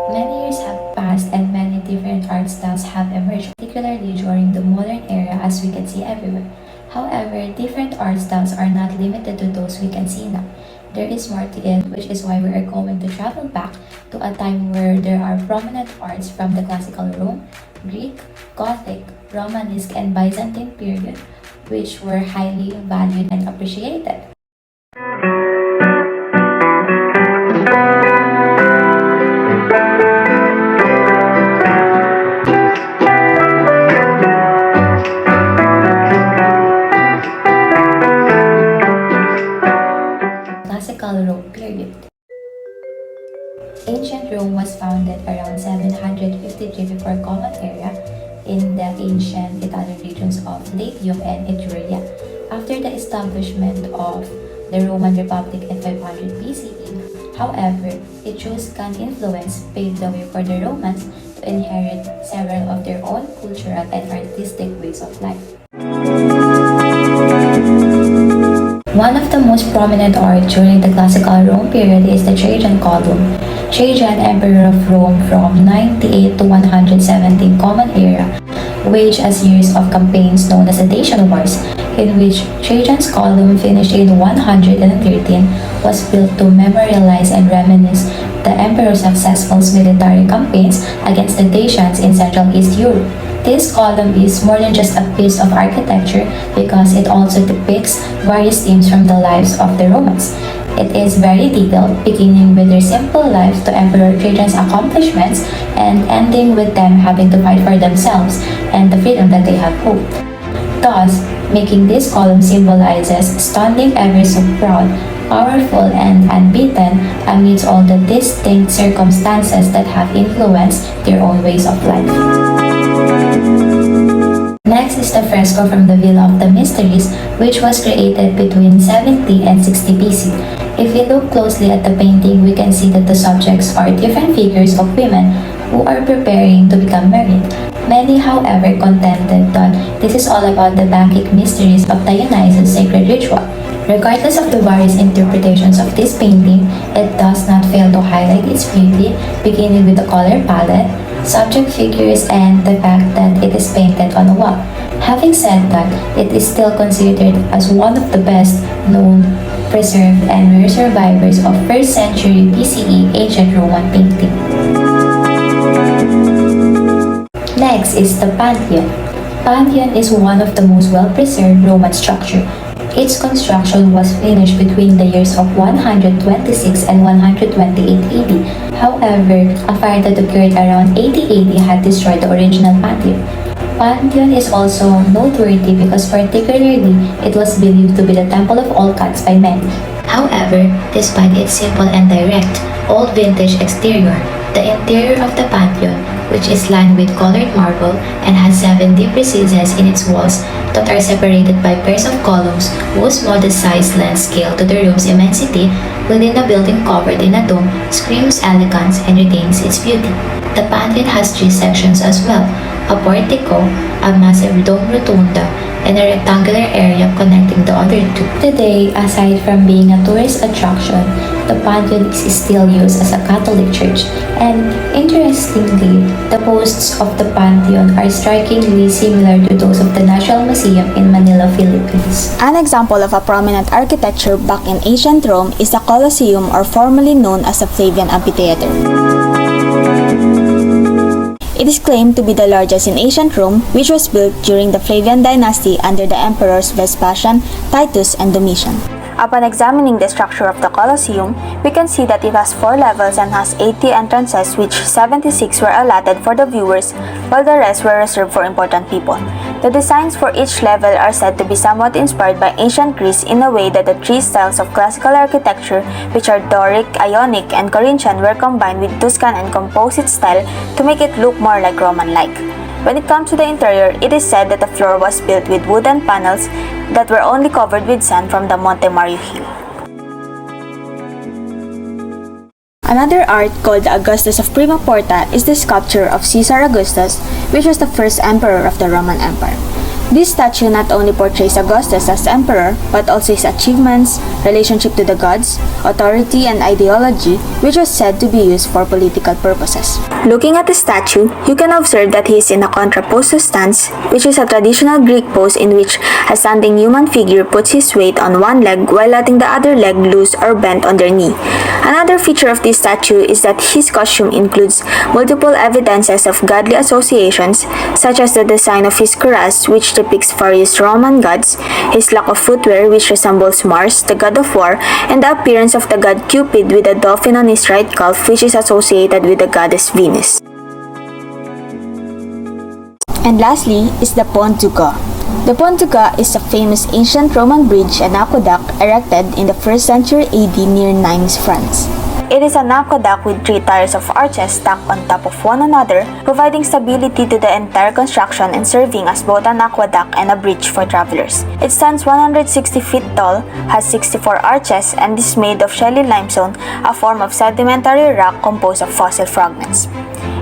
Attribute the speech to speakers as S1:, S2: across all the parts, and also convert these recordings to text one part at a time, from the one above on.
S1: Many years have passed and many different art styles have emerged, particularly during the modern era as we can see everywhere. However, different art styles are not limited to those we can see now. There is more to it, which is why we are going to travel back to a time where there are prominent arts from the classical Rome, Greek, Gothic, Romanesque, and Byzantine period, which were highly valued and appreciated. Classical Rome period. Ancient Rome was founded around 753 before Common Era in the ancient Italian regions of Latium and Etruria. After the establishment of the Roman Republic in 500 BCE, however, Etruscan influence paved the way for the Romans to inherit several of their own cultural and artistic ways of life. One of the most prominent art during the classical Rome period is the Trajan Column. Trajan, Emperor of Rome from 98 to 117 Common Era, waged a series of campaigns known as the Dacian Wars, in which Trajan's Column, finished in 113, was built to memorialize and reminisce the emperor's successful military campaigns against the Dacians in Central East Europe. This column is more than just a piece of architecture because it also depicts various themes from the lives of the Romans. It is very detailed, beginning with their simple lives to Emperor Trajan's accomplishments and ending with them having to fight for themselves and the freedom that they have hoped. Thus, making this column symbolizes standing ever so proud, powerful, and unbeaten amidst all the distinct circumstances that have influenced their own ways of life. Next is the fresco from the Villa of the Mysteries, which was created between 70 and 60 BC. If we look closely at the painting, we can see that the subjects are different figures of women who are preparing to become married. Many, however, contended that this is all about the Bacchic mysteries of Dionysus' sacred ritual. Regardless of the various interpretations of this painting, it does not fail to highlight its beauty, beginning with the color palette, subject figures, and the fact that it is painted on a wall. Having said that, it is still considered as one of the best known, preserved, and rare survivors of 1st century BCE ancient Roman painting. Next is the Pantheon. Pantheon is one of the most well-preserved Roman structures. Its construction was finished between the years of 126 and 128 AD. However, a fire that occurred around 80 AD had destroyed the original Pantheon. Pantheon is also noteworthy because particularly it was believed to be the temple of all gods by many. However, despite its simple and direct, old vintage exterior, the interior of the Pantheon, which is lined with colored marble and has 7 deep recesses in its walls that are separated by pairs of columns whose modest size lends scale to the room's immensity within a building covered in a dome, screams elegance and retains its beauty. The Pantheon has 3 sections as well, a portico, a massive dome rotunda, and a rectangular area connecting the other 2. Today, aside from being a tourist attraction, the Pantheon is still used as a Catholic church, and interestingly, the posts of the Pantheon are strikingly similar to those of the National Museum in Manila, Philippines.
S2: An example of a prominent architecture back in ancient Rome is the Colosseum, or formerly known as the Flavian Amphitheater. It is claimed to be the largest in ancient Rome, which was built during the Flavian dynasty under the emperors Vespasian, Titus, and Domitian. Upon examining the structure of the Colosseum, we can see that it has 4 levels and has 80 entrances, which 76 were allotted for the viewers, while the rest were reserved for important people. The designs for each level are said to be somewhat inspired by ancient Greece in a way that the 3 styles of classical architecture, which are Doric, Ionic, and Corinthian, were combined with Tuscan and Composite style to make it look more like Roman-like. When it comes to the interior, it is said that the floor was built with wooden panels that were only covered with sand from the Monte Mario hill. Another art called the Augustus of Prima Porta is the sculpture of Caesar Augustus, which was the first emperor of the Roman Empire. This statue not only portrays Augustus as emperor, but also his achievements, relationship to the gods, authority, and ideology, which was said to be used for political purposes. Looking at the statue, you can observe that he is in a contrapposto stance, which is a traditional Greek pose in which a standing human figure puts his weight on one leg while letting the other leg loose or bent on their knee. Another feature of this statue is that his costume includes multiple evidences of godly associations, such as the design of his cuirass, which depicts various Roman gods, his lack of footwear, which resembles Mars, the god of war, and the appearance of the god Cupid with a dolphin on his right calf, which is associated with the goddess Venus. And lastly is the Pont du Gard. The Pont du Gard is a famous ancient Roman bridge and aqueduct erected in the 1st century AD near Nimes, France. It is an aqueduct with 3 tiers of arches stacked on top of one another, providing stability to the entire construction and serving as both an aqueduct and a bridge for travelers. It stands 160 feet tall, has 64 arches, and is made of shelly limestone, a form of sedimentary rock composed of fossil fragments.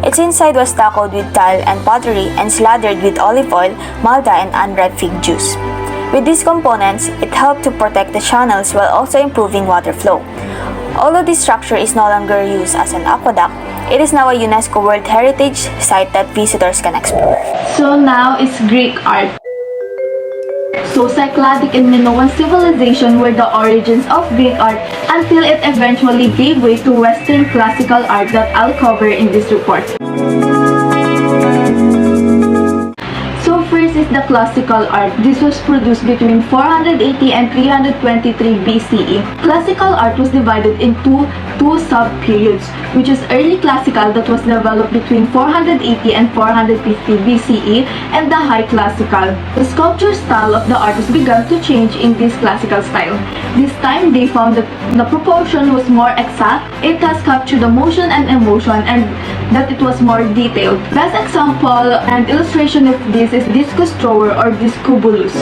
S2: Its inside was stuccoed with tile and pottery and slathered with olive oil, malta, and unripe fig juice. With these components, it helped to protect the channels while also improving water flow. Although this structure is no longer used as an aqueduct, it is now a UNESCO World Heritage Site that visitors can explore.
S3: So now is Greek art. So Cycladic and Minoan civilization were the origins of Greek art until it eventually gave way to Western classical art that I'll cover in this report. So first is the classical art. This was produced between 480 and 323 BCE. Classical art was divided into two sub-periods, which is early classical that was developed between 480 and 450 BCE, and the high classical. The sculpture style of the artist began to change in this classical style. This time, they found that the proportion was more exact, it has captured the motion and emotion, and that it was more detailed. Best example and illustration of this is discus thrower or discobulus.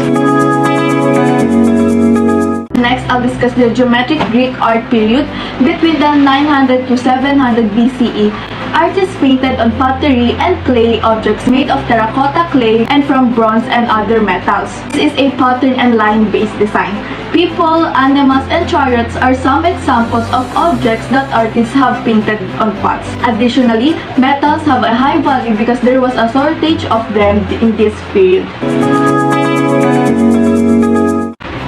S3: Next, I'll discuss the geometric Greek art period between the 900 to 700 BCE. Artists painted on pottery and clay objects made of terracotta clay and from bronze and other metals. This is a pattern and line-based design. People, animals, and chariots are some examples of objects that artists have painted on pots. Additionally, metals have a high value because there was a shortage of them in this period.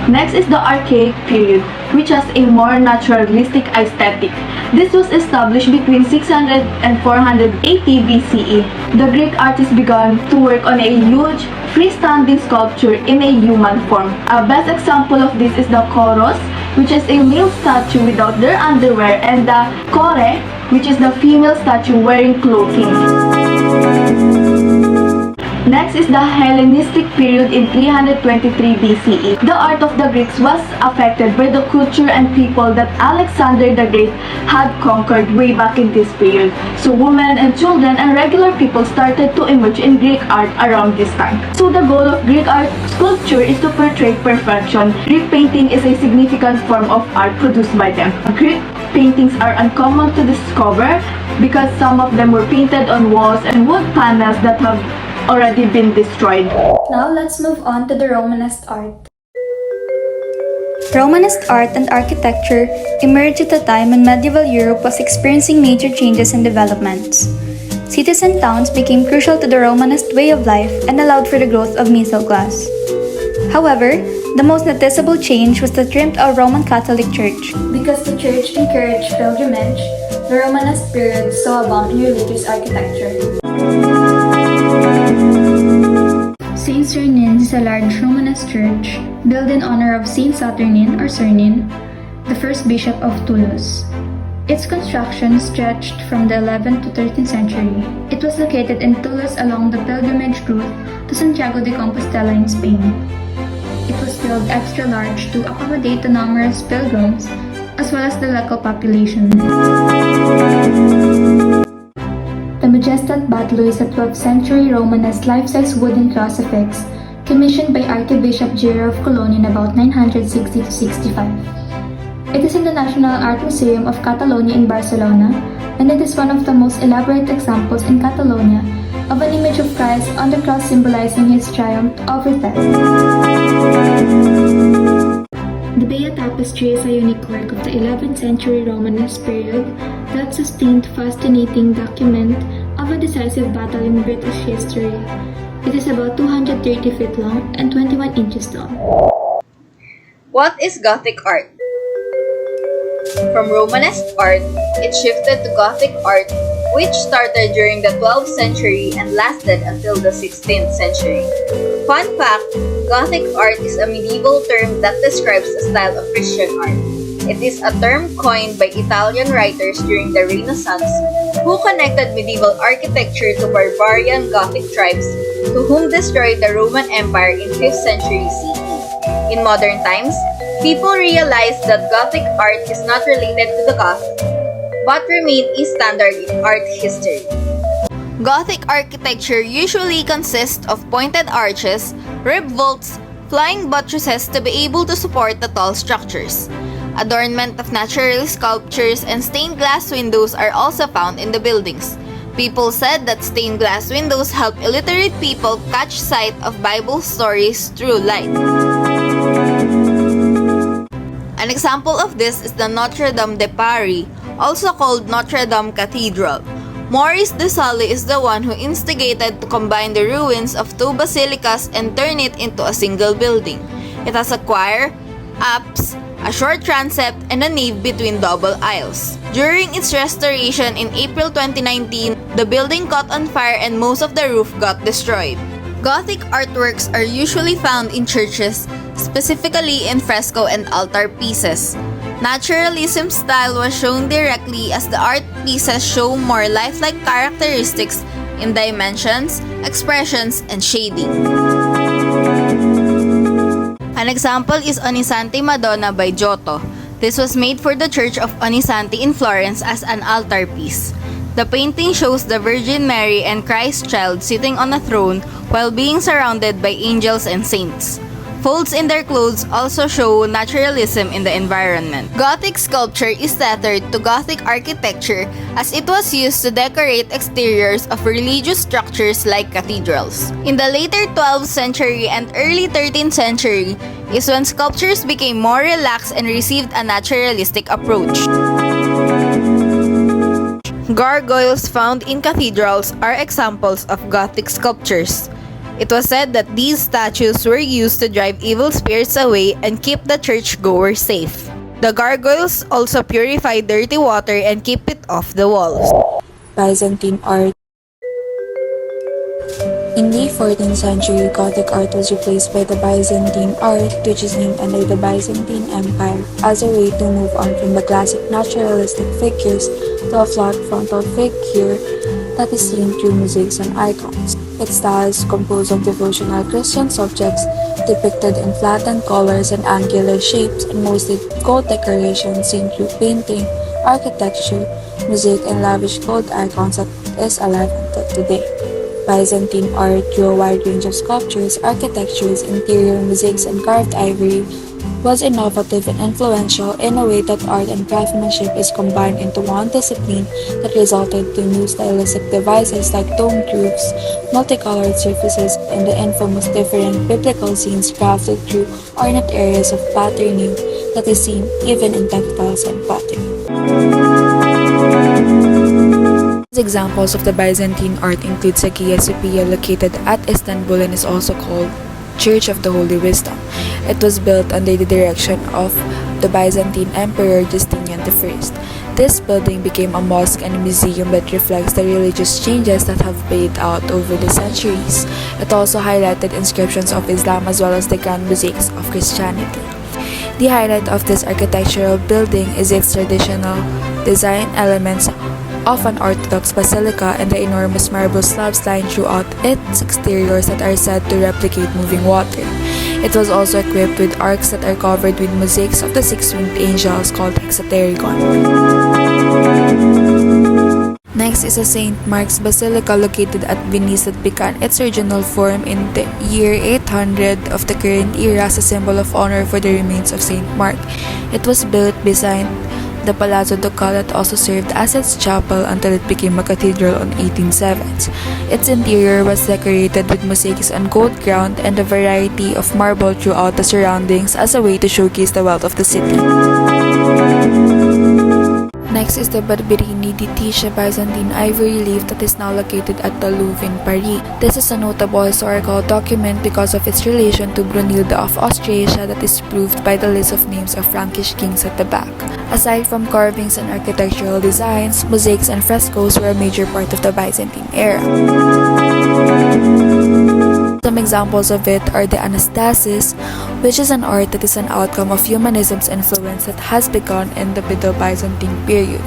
S3: Next is the Archaic period, which has a more naturalistic aesthetic. This was established between 600 and 480 BCE. The Greek artists began to work on a huge freestanding sculpture in a human form. A best example of this is the Koros, which is a male statue without their underwear, and the Kore, which is the female statue wearing clothing. Next is the Hellenistic period in 323 BCE. The art of the Greeks was affected by the culture and people that Alexander the Great had conquered way back in this period. So women and children and regular people started to emerge in Greek art around this time. So the goal of Greek art sculpture is to portray perfection. Greek painting is a significant form of art produced by them. Greek paintings are uncommon to discover because some of them were painted on walls and wood panels that have already been destroyed.
S4: Now let's move on to the Romanist art.
S5: Romanist art and architecture emerged at a time when medieval Europe was experiencing major changes and developments. Cities and towns became crucial to the Romanist way of life and allowed for the growth of middle class. However, the most noticeable change was the triumph of Roman Catholic Church.
S4: Because the church encouraged pilgrimage, the Romanist period saw a bump in religious architecture. Saint Saturnin's is a large Romanesque church built in honor of Saint Saturnin or Cernin, the first bishop of Toulouse. Its construction stretched from the 11th to 13th century. It was located in Toulouse along the pilgrimage route to Santiago de Compostela in Spain. It was built extra large to accommodate the numerous pilgrims as well as the local population. The majestic Batlo is a 12th century Romanesque life-size wooden crucifix commissioned by Archbishop Gero of Cologne in about 960 to 65. It is in the National Art Museum of Catalonia in Barcelona, and it is one of the most elaborate examples in Catalonia of an image of Christ on the cross symbolizing his triumph over death. The Bea Tapestry is a unique work of the 11th century Romanesque period that sustained fascinating document of a decisive battle in British history. It is about 230 feet long and 21 inches tall.
S6: What is Gothic art? From Romanesque art, it shifted to Gothic art, which started during the 12th century and lasted until the 16th century. Fun fact, Gothic art is a medieval term that describes a style of Christian art. It is a term coined by Italian writers during the Renaissance who connected medieval architecture to barbarian Gothic tribes to whom destroyed the Roman Empire in 5th century CE. In modern times, people realized that Gothic art is not related to the Goths, but remained a standard in art history. Gothic architecture usually consists of pointed arches, ribbed vaults, flying buttresses to be able to support the tall structures. Adornment of natural sculptures and stained glass windows are also found in the buildings. People said that stained glass windows help illiterate people catch sight of Bible stories through light. An example of this is the Notre Dame de Paris, also called Notre Dame Cathedral. Maurice de Sully is the one who instigated to combine the ruins of two basilicas and turn it into a single building. It has a choir, apse, a short transept, and a nave between double aisles. During its restoration in April 2019, the building caught on fire and most of the roof got destroyed. Gothic artworks are usually found in churches, specifically in fresco and altar pieces. Naturalism style was shown directly as the art pieces show more lifelike characteristics in dimensions, expressions, and shading. An example is Ognissanti Madonna by Giotto. This was made for the Church of Ognissanti in Florence as an altar piece. The painting shows the Virgin Mary and Christ child sitting on a throne while being surrounded by angels and saints. Folds in their clothes also show naturalism in the environment. Gothic sculpture is tethered to Gothic architecture as it was used to decorate exteriors of religious structures like cathedrals. In the later 12th century and early 13th century is when sculptures became more relaxed and received a naturalistic approach. Gargoyles found in cathedrals are examples of Gothic sculptures. It was said that these statues were used to drive evil spirits away and keep the churchgoers safe. The gargoyles also purify dirty water and keep it off the walls.
S7: Byzantine art. In the 14th century, Gothic art was replaced by the Byzantine art, which is named under the Byzantine Empire, as a way to move on from the classic naturalistic figures to a flat frontal figure that is seen through mosaics and icons. Its style is composed of devotional Christian subjects depicted in flattened colors and angular shapes, and mostly gold decorations seen through painting, architecture, mosaic, and lavish gold icons that is alive until today. Byzantine art drew a wide range of sculptures, architectures, interior mosaics, and carved ivory, was innovative and influential in a way that art and craftsmanship is combined into one discipline that resulted to new stylistic devices like domed roofs, multicolored surfaces, and the infamous different biblical scenes crafted through ornate areas of patterning that is seen even in textiles and pottery. Examples of the Byzantine art include Hagia Sophia, located at Istanbul and is also called Church of the Holy Wisdom. It was built under the direction of the Byzantine Emperor Justinian I. This building became a mosque and a museum that reflects the religious changes that have played out over the centuries. It also highlighted inscriptions of Islam as well as the grand mosaics of Christianity. The highlight of this architectural building is its traditional design elements of an Orthodox basilica and the enormous marble slabs lying throughout its exteriors that are said to replicate moving water. It was also equipped with arcs that are covered with mosaics of the six-winged angels called hexaterigon. Next is a St. Mark's Basilica located at Venice that began its original form in the year 800 of the current era as a symbol of honor for the remains of St. Mark. It was built beside The Palazzo Ducale also served as its chapel until it became a cathedral in 1870s. Its interior was decorated with mosaics on gold ground and a variety of marble throughout the surroundings as a way to showcase the wealth of the city. Next is the Barberini di Tiscia Byzantine ivory relief that is now located at the Louvre in Paris. This is a notable historical document because of its relation to Brunilda of Austrasia that is proved by the list of names of Frankish kings at the back. Aside from carvings and architectural designs, mosaics and frescoes were a major part of the Byzantine era. Some examples of it are the Anastasis, which is an art that is an outcome of humanism's influence that has begun in the Middle Byzantine period.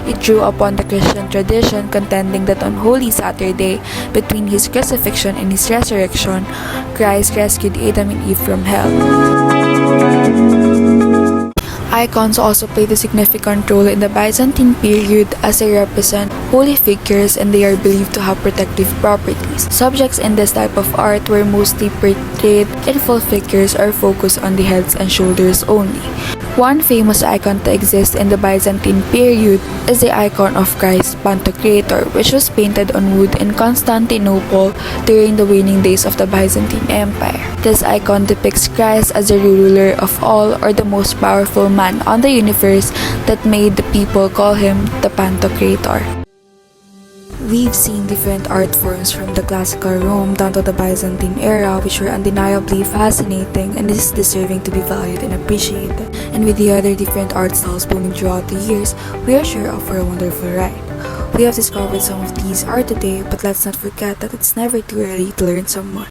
S7: It drew upon the Christian tradition contending that on Holy Saturday, between his crucifixion and his resurrection, Christ rescued Adam and Eve from hell. Icons also played a significant role in the Byzantine period as they represent holy figures and they are believed to have protective properties. Subjects in this type of art were mostly portrayed in full figures or focused on the heads and shoulders only. One famous icon to exist in the Byzantine period is the icon of Christ Pantocrator, which was painted on wood in Constantinople during the waning days of the Byzantine Empire. This icon depicts Christ as the ruler of all or the most powerful man on the universe that made the people call him the Pantocrator. We've seen different art forms from the classical Rome down to the Byzantine era, which were undeniably fascinating and is deserving to be valued and appreciated. And with the other different art styles blooming throughout the years, we are sure of a wonderful ride. We have discovered some of these art today, but let's not forget that it's never too early to learn some more.